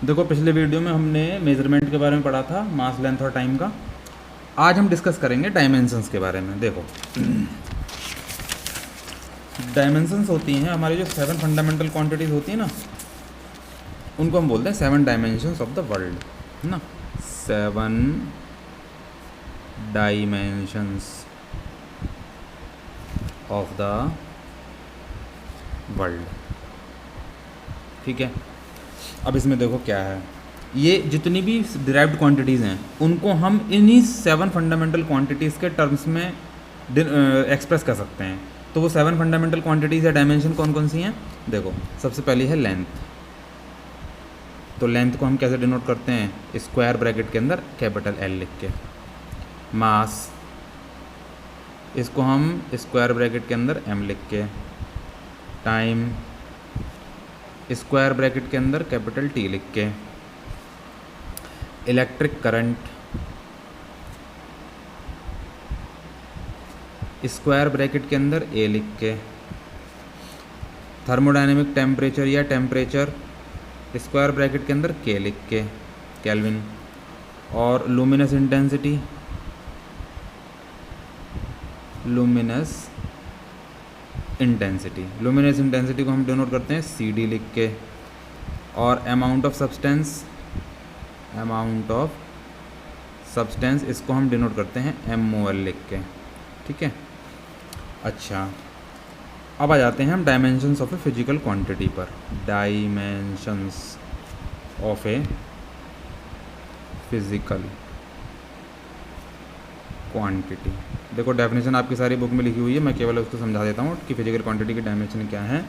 देखो पिछले वीडियो में हमने मेजरमेंट के बारे में पढ़ा था, मास, लेंथ और टाइम का। आज हम डिस्कस करेंगे डायमेंशंस के बारे में। देखो डायमेंशंस होती हैं हमारी जो 7 फंडामेंटल क्वांटिटीज़ होती हैं ना, उनको हम बोलते हैं 7 डायमेंशंस ऑफ द वर्ल्ड, है ना। 7 डायमेंशंस ऑफ द वर्ल्ड, ठीक है। अब इसमें देखो क्या है, ये जितनी भी डिराइव्ड क्वांटिटीज़ हैं उनको हम इन्हीं 7 फंडामेंटल क्वांटिटीज़ के टर्म्स में एक्सप्रेस कर सकते हैं। तो वो 7 फंडामेंटल क्वांटिटीज़ या डायमेंशन कौन कौन सी हैं? देखो सबसे पहली है लेंथ। तो लेंथ को हम कैसे डिनोट करते हैं? स्क्वायर ब्रैकेट के अंदर कैपिटल एल लिख के। मास, इसको हम स्क्वायर ब्रैकेट के अंदर एम लिख के। टाइम, स्क्वायर ब्रैकेट के अंदर कैपिटल टी लिख के। इलेक्ट्रिक करंट, स्क्वायर ब्रैकेट के अंदर ए लिख के। थर्मोडायनेमिक टेम्परेचर या टेम्परेचर, स्क्वायर ब्रैकेट के अंदर के लिख के, केल्विन। और luminous intensity, luminous intensity, luminous intensity को हम डिनोट करते हैं सी डी लिख के। और amount of substance, amount of substance, इसको हम डिनोट करते हैं एम ओ एल लिख के, ठीक है। अच्छा, अब आ जाते हैं हम dimensions of a physical quantity पर। Dimensions of a physical quantity. देखो डेफिनेशन आपकी सारी बुक में लिखी हुई है, मैं केवल उसको समझा देता हूँ कि फिजिकल क्वांटिटी की डायमेंशन क्या है।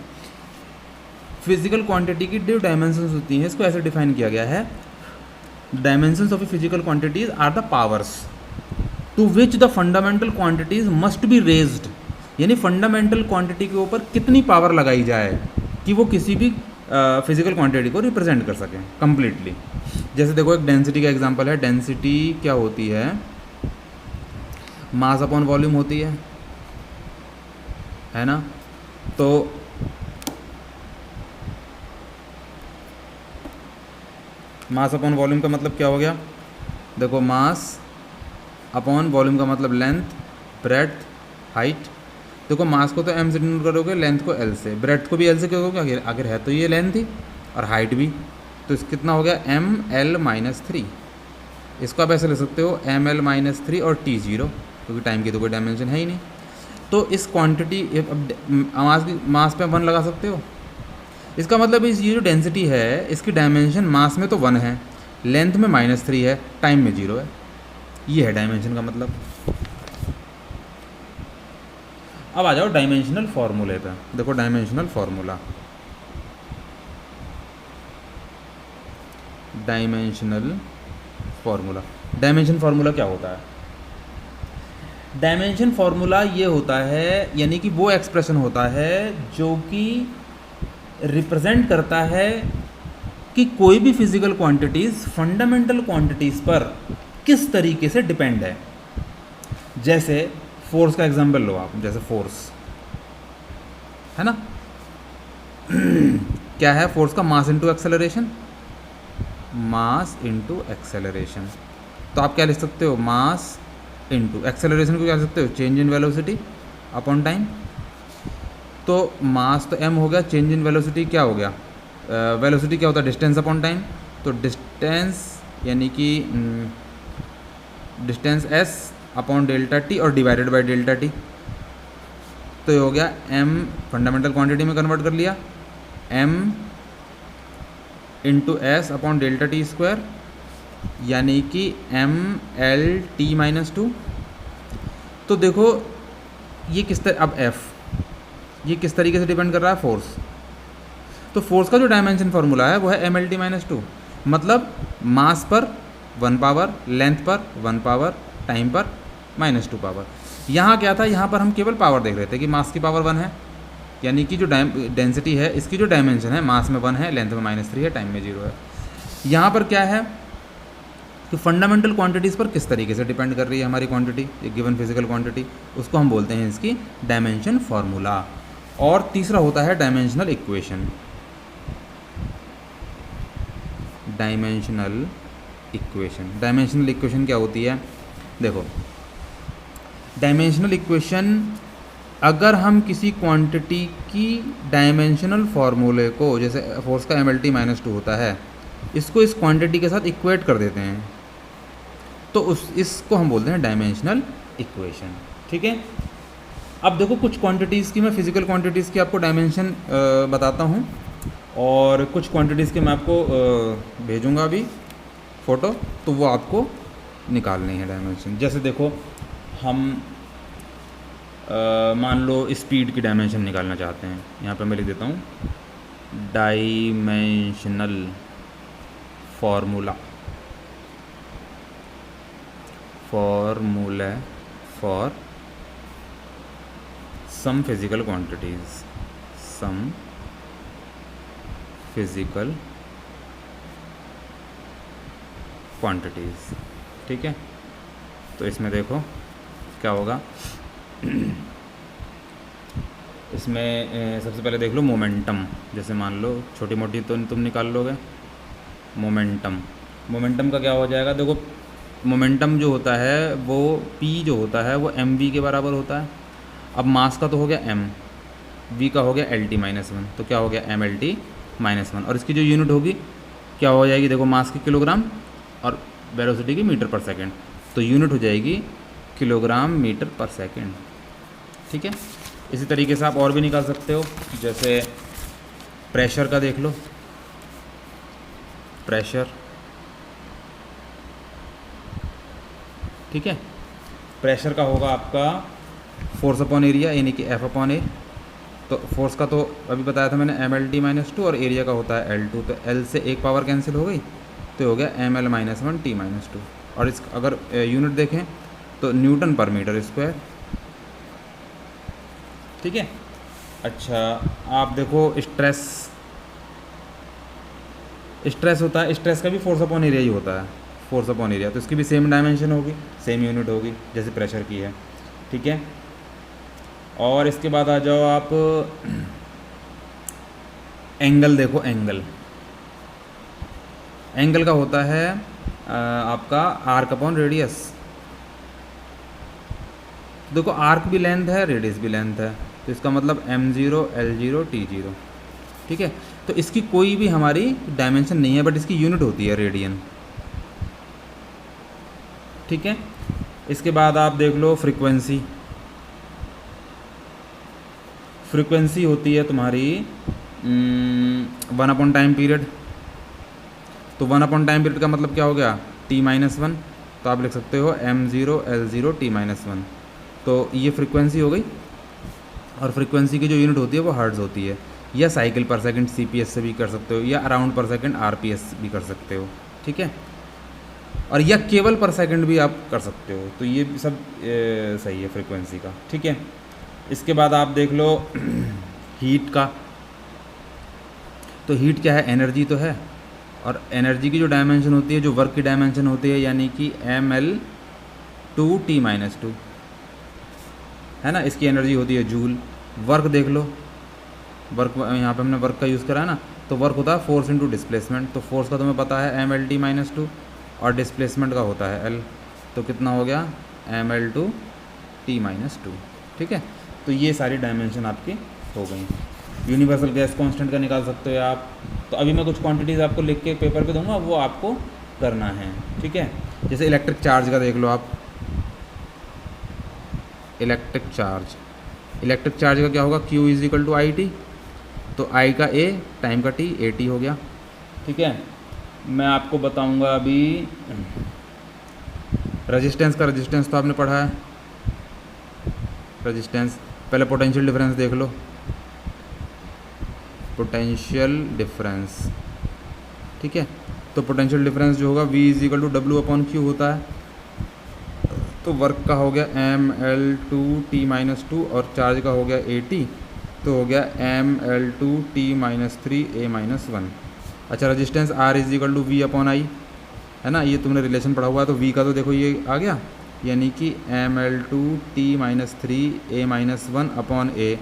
फिजिकल क्वांटिटी की जो डायमेंशंस होती हैं इसको ऐसे डिफाइन किया गया है, dimensions of a physical quantities are the powers to which the fundamental quantities must be raised. यानी फंडामेंटल क्वांटिटी के ऊपर कितनी पावर लगाई जाए कि वो किसी भी फिजिकल क्वांटिटी को रिप्रेजेंट कर सकें कंप्लीटली। जैसे देखो एक डेंसिटी का एग्जांपल है। डेंसिटी क्या होती है? मास अपॉन वॉल्यूम होती है ना। तो मास अपॉन वॉल्यूम का मतलब क्या हो गया? देखो मास अपॉन वॉल्यूम का मतलब लेंथ, ब्रेड्थ, हाइट। देखो मास को तो एम से डिनोट करोगे, लेंथ को एल से, ब्रेड्थ को भी एल से करोगे, आखिर है तो ये लेंथ ही, और हाइट भी। तो इस कितना हो गया? M L minus 3। इसको आप ऐसे ले सकते हो एम एल माइनस 3 और टी 0, क्योंकि टाइम की तो कोई डायमेंशन है ही नहीं। तो इस क्वांटिटी मास पे 1 लगा सकते हो। इसका मतलब इस ये जो डेंसिटी है इसकी डायमेंशन मास में तो 1 है, लेंथ में -3 है, टाइम में 0 है। ये है डायमेंशन का मतलब। अब आ जाओ डायमेंशनल फॉर्मूले पे। देखो dimensional formula, dimensional formula, dimension formula क्या होता है? डायमेंशन फॉर्मूला ये होता है, यानी कि वो एक्सप्रेशन होता है जो कि रिप्रेजेंट करता है कि कोई भी फिजिकल क्वांटिटीज़ फंडामेंटल क्वांटिटीज़ पर किस तरीके से डिपेंड है। जैसे फोर्स का एग्जांपल लो आप, जैसे फोर्स है ना। क्या है फोर्स का? Mass into acceleration, mass into acceleration. तो आप क्या लिख सकते हो? मास इनटू एक्सेलरेशन को क्या लिख सकते हो? Change in velocity upon time. तो मास तो m हो गया, चेंज इन वेलोसिटी क्या हो गया? वेलोसिटी क्या होता है? Distance upon time. तो डिस्टेंस यानी कि distance s upon delta T और डिवाइडेड बाय डेल्टा टी। तो ये हो गया m, फंडामेंटल क्वांटिटी में कन्वर्ट कर लिया, m into S upon delta T square, यानी कि m l t माइनस 2। तो देखो ये किस तरह, अब f ये किस तरीके से डिपेंड कर रहा है? फोर्स। तो फोर्स का जो डायमेंशन फार्मूला है वो है एम एल टी माइनस 2, मतलब मास पर 1 पावर, लेंथ पर 1 पावर, टाइम पर -2 पावर। यहाँ क्या था? यहाँ पर हम केवल पावर देख रहे थे कि मास की पावर 1 है, यानी कि जो डेंसिटी है इसकी जो डायमेंशन है मास में 1 है, लेंथ में -3 है, टाइम में 0 है। यहाँ पर क्या है कि फंडामेंटल क्वांटिटीज़ पर किस तरीके से डिपेंड कर रही है हमारी क्वांटिटी, एक गिवन फिजिकल क्वांटिटी, उसको हम बोलते हैं इसकी डायमेंशन फार्मूला। और तीसरा होता है dimensional equation. Dimensional equation. Dimensional equation क्या होती है? देखो, डायमेंशनल इक्वेशन, अगर हम किसी क्वांटिटी की डायमेंशनल फार्मूले को, जैसे फोर्स का MLT-2 होता है, इसको इस क्वांटिटी के साथ इक्वेट कर देते हैं तो इसको हम बोलते हैं डायमेंशनल इक्वेशन। ठीक है। अब देखो, कुछ क्वांटिटीज़ की मैं फिज़िकल क्वांटिटीज़ की आपको डायमेंशन बताता हूँ, और कुछ क्वांटिटीज़ के मैं आपको भेजूँगा अभी फ़ोटो, तो वो आपको निकालनी है डायमेंशन। जैसे देखो, हम मान लो स्पीड की डायमेंशन निकालना चाहते हैं। यहाँ पे मैं लिख देता हूँ dimensional formula for some physical quantities, some physical quantities. ठीक है। तो इसमें देखो क्या होगा। इसमें सबसे पहले देख लो मोमेंटम। जैसे मान लो छोटी मोटी तो तुम निकाल लोगे। मोमेंटम का क्या हो जाएगा? देखो, मोमेंटम जो होता है वो p जो होता है वो mv के बराबर होता है। अब मास का तो हो गया m, v का हो गया LT-1, तो क्या हो गया MLT-1, और इसकी जो यूनिट होगी क्या हो जाएगी? देखो, मास की किलोग्राम और वेलोसिटी की मीटर पर सेकेंड, तो यूनिट हो जाएगी किलोग्राम मीटर पर सेकेंड। ठीक है। इसी तरीके से आप और भी निकाल सकते हो। जैसे प्रेशर का देख लो, प्रेशर। ठीक है। प्रेशर का होगा आपका फोर्स अपॉन एरिया, यानी कि F/A। तो फोर्स का तो अभी बताया था मैंने MLT-2, और एरिया का होता है L2, तो L से एक पावर कैंसिल हो गई तो हो गया ML-1T-2। और इस अगर यूनिट देखें तो न्यूटन पर मीटर स्क्वायर। ठीक है। अच्छा, आप देखो स्ट्रेस होता है, स्ट्रेस का भी फोर्स अपॉन एरिया ही होता है, फोर्स अपॉन एरिया, तो इसकी भी सेम डायमेंशन होगी, सेम यूनिट होगी जैसे प्रेशर की है। ठीक है। और इसके बाद आ जाओ आप एंगल। देखो, एंगल का होता है आपका आर्क अपॉन रेडियस। देखो, आर्क भी लेंथ है, रेडियस भी लेंथ है, तो इसका मतलब m0 l0 t0। ठीक है। तो इसकी कोई भी हमारी डायमेंशन नहीं है, बट इसकी यूनिट होती है रेडियन। ठीक है। इसके बाद आप देख लो फ्रीक्वेंसी होती है तुम्हारी 1 टाइम पीरियड। तो 1 टाइम पीरियड का मतलब क्या हो गया? T-1, तो आप लिख सकते हो m0 l0 T-1। तो ये फ्रीक्वेंसी हो गई, और फ्रीक्वेंसी की जो यूनिट होती है वो हर्ट्ज होती है, या साइकिल पर सेकंड CPS से भी कर सकते हो, या अराउंड पर सेकंड RPS भी कर सकते हो। ठीक है। और या केवल पर सेकंड भी आप कर सकते हो। तो ये सब सही है फ्रीक्वेंसी का। ठीक है। इसके बाद आप देख लो हीट का। तो हीट क्या है? एनर्जी तो है, और एनर्जी की जो डायमेंशन होती है, जो वर्क की डायमेंशन होती है, यानी कि ML/T-2 है ना, इसकी एनर्जी होती है जूल। वर्क देख लो, वर्क यहाँ पे हमने वर्क का यूज़ करा है ना, तो वर्क होता है फोर्स इंटू डिस्प्लेसमेंट। तो फोर्स का तुम्हें पता है MLT-2, और डिस्प्लेसमेंट का होता है L, तो कितना हो गया ML/T-2। ठीक है। तो ये सारी डायमेंशन आपकी हो गई। यूनिवर्सल गैस कांस्टेंट का निकाल सकते हो आप। तो अभी मैं कुछ क्वांटिटीज़ आपको लिख के पेपर पे दूंगा, वो आपको करना है। ठीक है। जैसे इलेक्ट्रिक चार्ज का देख लो आप। इलेक्ट्रिक चार्ज का क्या होगा? Q = I/T, तो I का A, टाइम का T, AT हो गया। ठीक है। मैं आपको बताऊंगा अभी रेजिस्टेंस तो आपने पढ़ा है। रेजिस्टेंस, पहले पोटेंशियल डिफरेंस देख लो। पोटेंशियल डिफरेंस, ठीक है। तो पोटेंशियल डिफरेंस जो होगा V = W/Q होता है। तो वर्क का हो गया ML/T-2, और चार्ज का हो गया AT, तो हो गया ML/T-3 A-1। अच्छा, रेजिस्टेंस R = V/I है ना, ये तुमने रिलेशन पढ़ा हुआ है। तो V का तो देखो ये आ गया, यानी कि ML/T-3 A-1/A,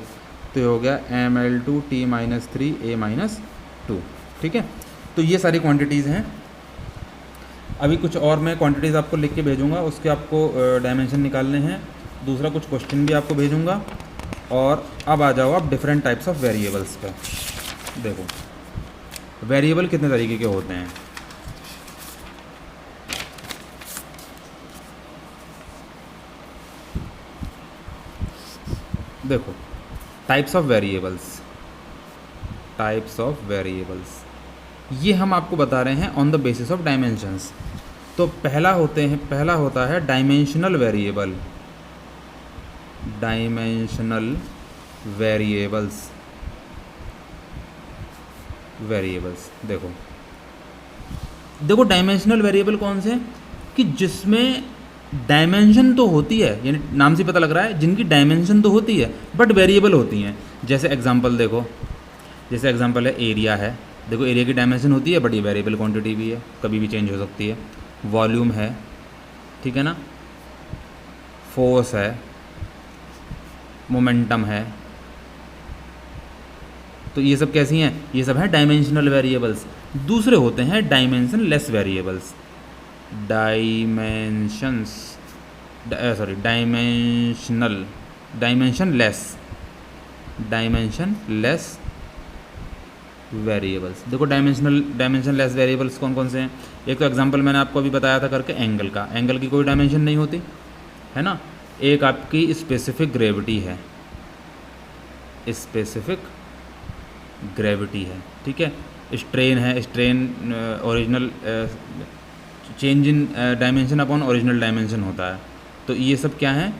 तो हो गया ML/T-3 A-2। ठीक है। तो ये सारी क्वांटिटीज़ हैं अभी कुछ और मैं क्वांटिटीज़ आपको लिख के भेजूँगा, उसके आपको डायमेंशन निकालने हैं। दूसरा कुछ क्वेश्चन भी आपको भेजूँगा। और अब आ जाओ आप डिफरेंट टाइप्स ऑफ वेरिएबल्स पे। देखो वेरिएबल कितने तरीके के होते हैं। देखो टाइप्स ऑफ वेरिएबल्स, ये हम आपको बता रहे हैं on the basis of dimensions. तो पहला होता है डायमेंशनल वेरिएबल, वेरिएबल्स। देखो डायमेंशनल वेरिएबल कौन से हैं कि जिसमें डायमेंशन तो होती है, यानी नाम से पता लग रहा है जिनकी डायमेंशन तो होती है बट वेरिएबल होती हैं। जैसे एग्जांपल देखो, जैसे एग्जांपल है एरिया है। देखो एरिया की डायमेंशन होती है बट ये वेरिएबल क्वांटिटी भी है, कभी भी चेंज हो सकती है। वॉल्यूम है, ठीक है ना, फोर्स है, मोमेंटम है। तो ये सब कैसी हैं, ये सब हैं डायमेंशनल वेरिएबल्स। दूसरे होते हैं dimension less variables, dimension less variables. देखो डायमेंशन लेस वेरिएबल्स कौन कौन से हैं। एक तो एग्जांपल मैंने आपको अभी बताया था करके, एंगल की कोई डायमेंशन नहीं होती है ना। एक आपकी स्पेसिफिक ग्रेविटी है, ठीक है। स्ट्रेन है, original change in dimension upon original dimension होता है। तो ये सब क्या हैं,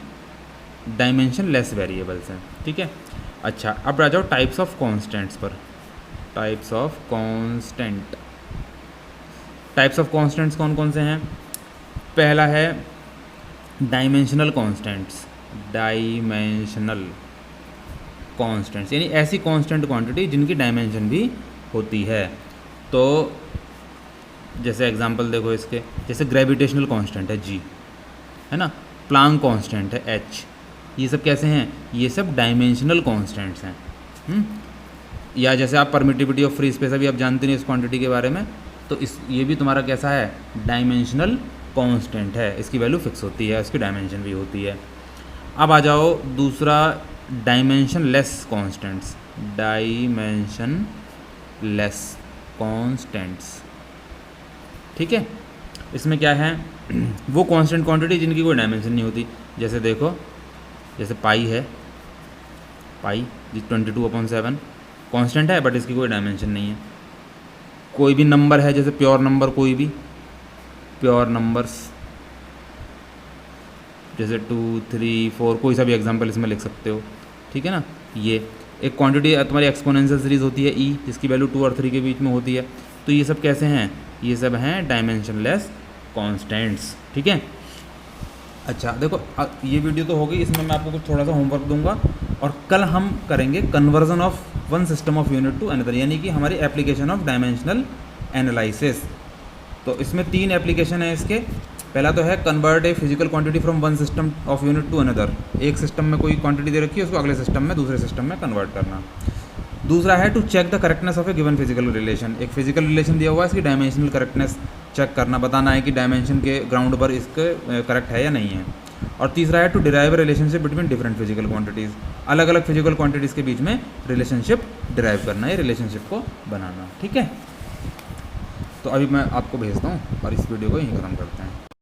डायमेंशन लेस वेरिएबल्स हैं, ठीक है। अच्छा अब आ जाओ टाइप्स ऑफ कॉन्स्टेंट्स पर। टाइप्स ऑफ कॉन्स्टेंट्स कौन कौन से हैं। पहला है डायमेंशनल कॉन्स्टेंट्स, यानी ऐसी कांस्टेंट क्वांटिटी जिनकी डायमेंशन भी होती है। तो जैसे एग्जांपल देखो इसके, जैसे ग्रेविटेशनल कांस्टेंट है G, है ना, प्लांक कांस्टेंट है H। ये सब कैसे हैं, ये सब डायमेंशनल कांस्टेंट्स हैं। या जैसे आप परमिटिविटी ऑफ फ्री स्पेस, अभी आप जानते नहीं इस क्वांटिटी के बारे में, तो ये भी तुम्हारा कैसा है, डायमेंशनल कांस्टेंट है। इसकी वैल्यू फिक्स होती है, इसकी डायमेंशन भी होती है। अब आ जाओ दूसरा डायमेंशन लेस कॉन्स्टेंट्स, ठीक है। इसमें क्या है, वो कांस्टेंट क्वांटिटी जिनकी कोई डायमेंशन नहीं होती। जैसे देखो, जैसे पाई है, पाई 22/7 कांस्टेंट है बट इसकी कोई डायमेंशन नहीं है। कोई भी नंबर है, जैसे प्योर नंबर, कोई भी प्योर नंबर्स जैसे 2, 3, 4, कोई सा भी एग्जांपल इसमें लिख सकते हो, ठीक है ना। ये एक क्वांटिटी तुम्हारी एक्सपोनेंशियल सीरीज होती है E, जिसकी वैल्यू 2 और 3 के बीच में होती है। तो ये सब कैसे हैं, ये सब हैं डायमेंशनलेस कॉन्स्टेंट्स, ठीक है। अच्छा देखो ये वीडियो तो हो गई, इसमें मैं आपको कुछ थोड़ा सा होमवर्क दूंगा और कल हम करेंगे conversion of one system of unit to another, यानी कि हमारी एप्लीकेशन ऑफ डायमेंशनल एनालिसिस। तो इसमें 3 एप्लीकेशन है इसके। पहला तो है convert a physical quantity from one system of unit to another, एक सिस्टम में कोई क्वांटिटी दे रखी है, उसको अगले सिस्टम में, दूसरे सिस्टम में कन्वर्ट करना। दूसरा है to check the correctness of a given physical relation, एक फिजिकल रिलेशन दिया हुआ है, इसकी डायमेंशनल करेक्टनेस चेक करना, बताना है कि डायमेंशन के ग्राउंड पर इसके करेक्ट है या नहीं है। और तीसरा है to derive relationship between different physical quantities, अलग अलग फिजिकल क्वांटिटीज़ के बीच में रिलेशनशिप डिराइव करना है, रिलेशनशिप को बनाना, ठीक है। तो अभी मैं आपको भेजता हूँ और इस वीडियो को यहीं ख़त्म करते हैं।